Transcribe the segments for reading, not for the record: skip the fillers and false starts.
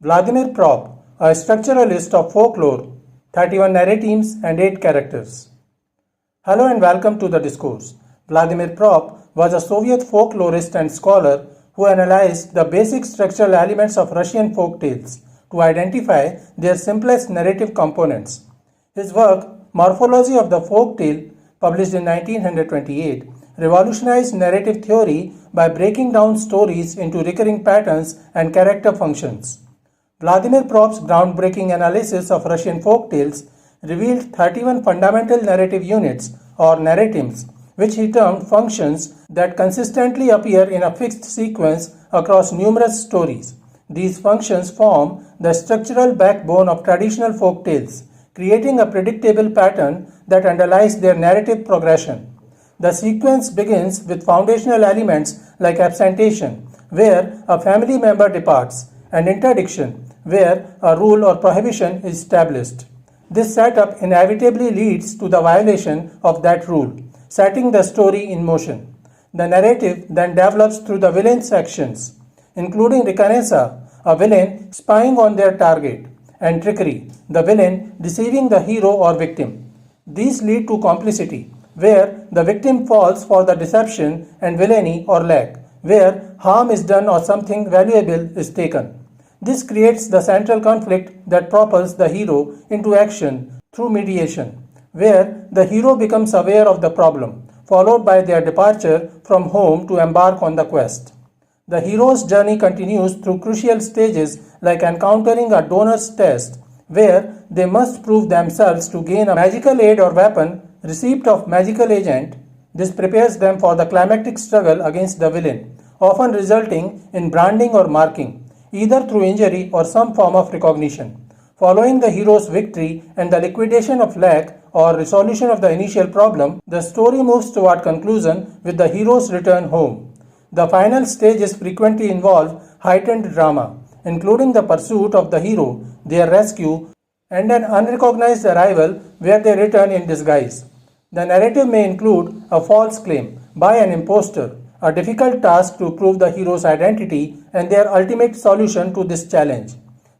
Vladimir Propp, a structuralist of folklore, 31 narratemes and 8 characters. Hello and welcome to the discourse. Vladimir Propp was a Soviet folklorist and scholar who analyzed the basic structural elements of Russian folk tales to identify their simplest narrative components. His work, Morphology of the Folktale, published in 1928, revolutionized narrative theory by breaking down stories into recurring patterns and character functions. Vladimir Propp's groundbreaking analysis of Russian folk tales revealed 31 fundamental narrative units or narratemes, which he termed functions that consistently appear in a fixed sequence across numerous stories. These functions form the structural backbone of traditional folk tales, creating a predictable pattern that underlies their narrative progression. The sequence begins with foundational elements like absentation, where a family member departs, and interdiction, where a rule or prohibition is established. This setup inevitably leads to the violation of that rule, setting the story in motion. The narrative then develops through the villain's actions, including reconnaissance, a villain spying on their target, and trickery, the villain deceiving the hero or victim. These lead to complicity, where the victim falls for the deception, and villainy or lack, where harm is done or something valuable is taken. This creates the central conflict that propels the hero into action through mediation, where the hero becomes aware of the problem, followed by their departure from home to embark on the quest. The hero's journey continues through crucial stages like encountering a donor's test, where they must prove themselves to gain a magical aid or weapon, receipt of magical agent. This prepares them for the climactic struggle against the villain, often resulting in branding or marking, either through injury or some form of recognition. Following the hero's victory and the liquidation of lack or resolution of the initial problem, the story moves toward conclusion with the hero's return home. The final stages frequently involve heightened drama, including the pursuit of the hero, their rescue, and an unrecognized arrival where they return in disguise. The narrative may include a false claim by an impostor, a difficult task to prove the hero's identity, and their ultimate solution to this challenge.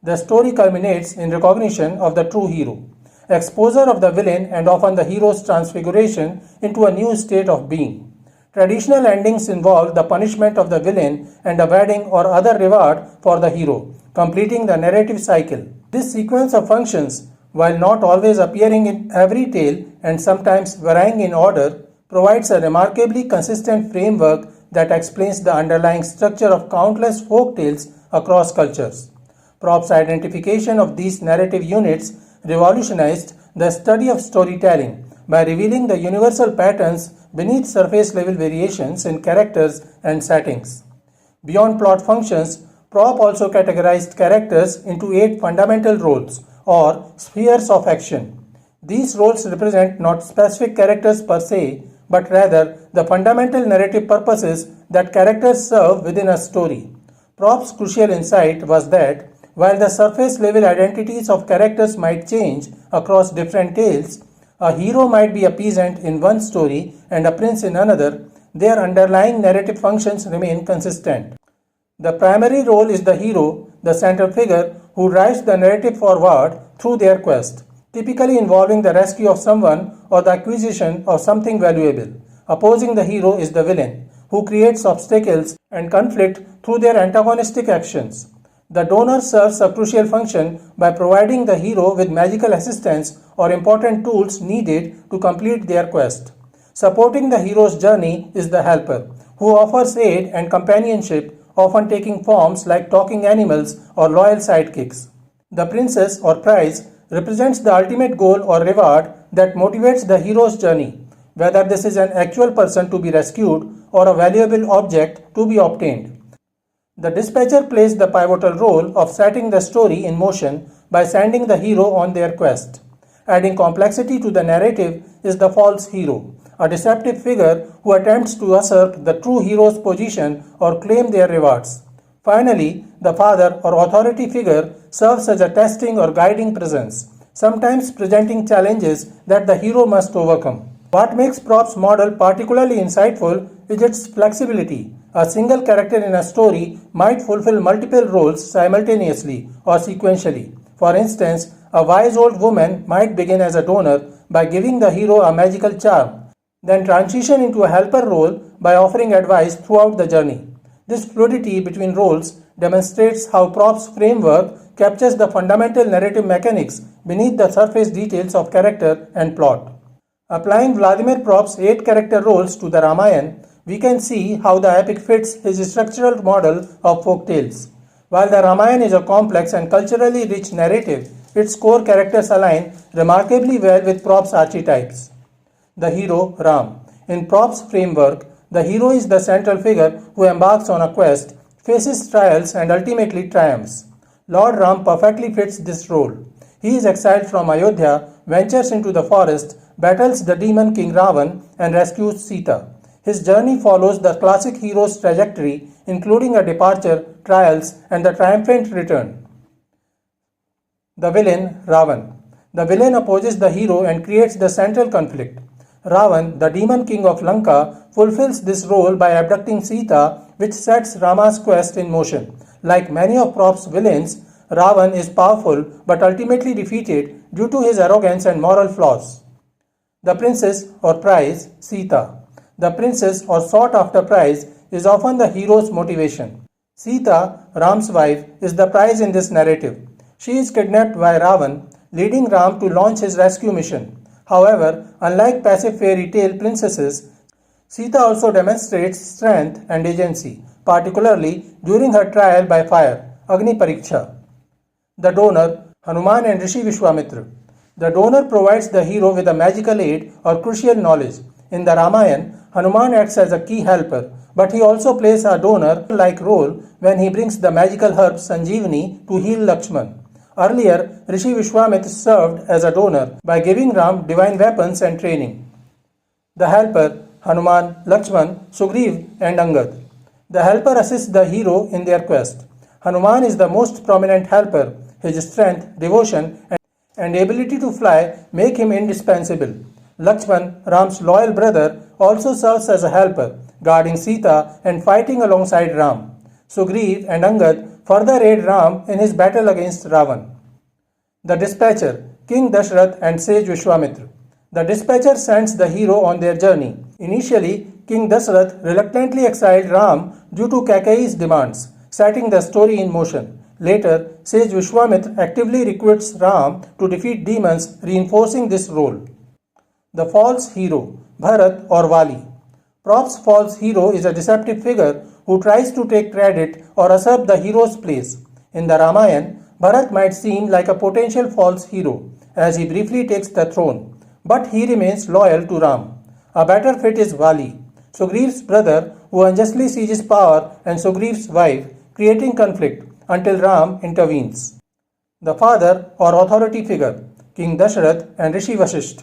The story culminates in recognition of the true hero, exposure of the villain, and often the hero's transfiguration into a new state of being. Traditional endings involve the punishment of the villain and a wedding or other reward for the hero, completing the narrative cycle. This sequence of functions, while not always appearing in every tale and sometimes varying in order, provides a remarkably consistent framework that explains the underlying structure of countless folk tales across cultures. Propp's identification of these narrative units revolutionized the study of storytelling by revealing the universal patterns beneath surface-level variations in characters and settings. Beyond plot functions, Propp also categorized characters into 8 fundamental roles or spheres of action. These roles represent not specific characters per se, but rather the fundamental narrative purposes that characters serve within a story. Propp's crucial insight was that while the surface level identities of characters might change across different tales, a hero might be a peasant in one story and a prince in another, their underlying narrative functions remain consistent. The primary role is the hero, the central figure who drives the narrative forward through their quest, typically involving the rescue of someone or the acquisition of something valuable. Opposing the hero is the villain, who creates obstacles and conflict through their antagonistic actions. The donor serves a crucial function by providing the hero with magical assistance or important tools needed to complete their quest. Supporting the hero's journey is the helper, who offers aid and companionship, often taking forms like talking animals or loyal sidekicks. The princess or prize represents the ultimate goal or reward that motivates the hero's journey, whether this is an actual person to be rescued or a valuable object to be obtained. The dispatcher plays the pivotal role of setting the story in motion by sending the hero on their quest. Adding complexity to the narrative is the false hero, a deceptive figure who attempts to usurp the true hero's position or claim their rewards. Finally, the father or authority figure serves as a testing or guiding presence, sometimes presenting challenges that the hero must overcome. What makes Propp's model particularly insightful is its flexibility. a single character in a story might fulfill multiple roles simultaneously or sequentially. For instance, a wise old woman might begin as a donor by giving the hero a magical charm, then transition into a helper role by offering advice throughout the journey. This fluidity between roles demonstrates how Propp's framework captures the fundamental narrative mechanics beneath the surface details of character and plot. Applying Vladimir Propp's 8-character roles to the Ramayana, we can see how the epic fits his structural model of folk tales. While the Ramayana is a complex and culturally rich narrative, its core characters align remarkably well with Propp's archetypes. The hero, Ram. In Propp's framework, the hero is the central figure who embarks on a quest, faces trials, and ultimately triumphs. Lord Ram perfectly fits this role. He is exiled from Ayodhya, ventures into the forest, battles the demon king Ravana, and rescues Sita. His journey follows the classic hero's trajectory, including a departure, trials, and the triumphant return. The villain, Ravana. The villain opposes the hero and creates the central conflict. Ravana, the demon king of Lanka, fulfills this role by abducting Sita, which sets Rama's quest in motion. Like many of Propp's villains, Ravana is powerful but ultimately defeated due to his arrogance and moral flaws. The princess or prize, Sita. The princess or sought-after prize is often the hero's motivation. Sita, Ram's wife, is the prize in this narrative. She is kidnapped by Ravana, leading Ram to launch his rescue mission. However, unlike passive fairy tale princesses, Sita also demonstrates strength and agency, particularly during her trial by fire, Agni Pariksha. The donor, Hanuman and Rishi Vishwamitra. The donor provides the hero with a magical aid or crucial knowledge. In the Ramayana, Hanuman acts as a key helper, but he also plays a donor-like role when he brings the magical herb Sanjeevani to heal Lakshman. Earlier, Rishi Vishwamitra served as a donor by giving Ram divine weapons and training. The helper, Hanuman, Lakshman, Sugriv and Angad. The helper assists the hero in their quest. Hanuman is the most prominent helper. His strength, devotion and ability to fly make him indispensable. Lakshman, Ram's loyal brother, also serves as a helper, guarding Sita and fighting alongside Ram. Sugriv and Angad further aid Ram in his battle against Ravana. The dispatcher, King Dashrath and sage Vishwamitra. The dispatcher sends the hero on their journey. Initially, King Dashrath reluctantly exiled Ram due to Kaikeyi's demands, setting the story in motion. Later, sage Vishwamitra actively recruits Ram to defeat demons, reinforcing this role. The false hero, Bharat or Vali. Propp's false hero is a deceptive figure who tries to take credit or usurp the hero's place. In the Ramayana, Bharat might seem like a potential false hero, as he briefly takes the throne, but he remains loyal to Ram. A better fit is Vali, Sugriv's brother who unjustly seizes power, and Sugriv's wife, creating conflict until Ram intervenes. The father or authority figure, King Dashrath and Rishi Vasishtha.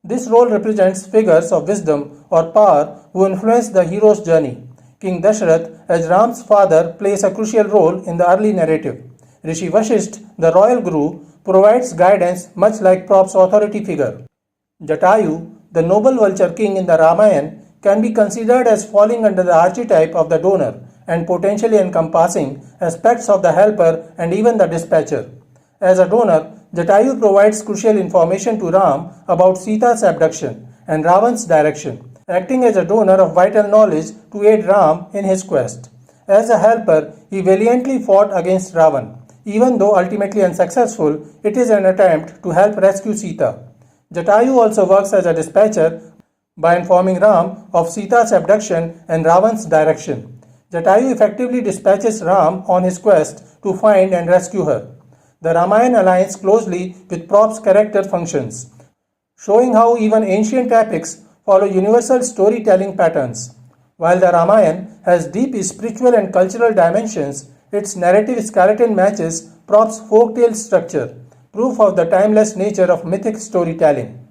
This role represents figures of wisdom or power who influence the hero's journey. King Dashrath, as Ram's father, plays a crucial role in the early narrative. Rishi Vasishtha, the royal guru, provides guidance much like Propp's authority figure. Jatayu, the noble vulture-king in the Ramayana, can be considered as falling under the archetype of the donor and potentially encompassing aspects of the helper and even the dispatcher. As a donor, Jatayu provides crucial information to Ram about Sita's abduction and Ravana's direction, acting as a donor of vital knowledge to aid Ram in his quest. As a helper, he valiantly fought against Ravana. Even though ultimately unsuccessful, it is an attempt to help rescue Sita. Jatayu also works as a dispatcher by informing Ram of Sita's abduction and Ravana's direction. Jatayu effectively dispatches Ram on his quest to find and rescue her. The Ramayana aligns closely with Propp's character functions, showing how even ancient epics follow universal storytelling patterns. While the Ramayana has deep spiritual and cultural dimensions, its narrative skeleton matches Propp's folktale structure, proof of the timeless nature of mythic storytelling.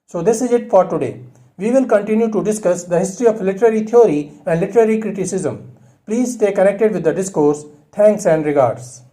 So this is it for today. We will continue to discuss the history of literary theory and literary criticism. Please stay connected with the discourse. Thanks and regards.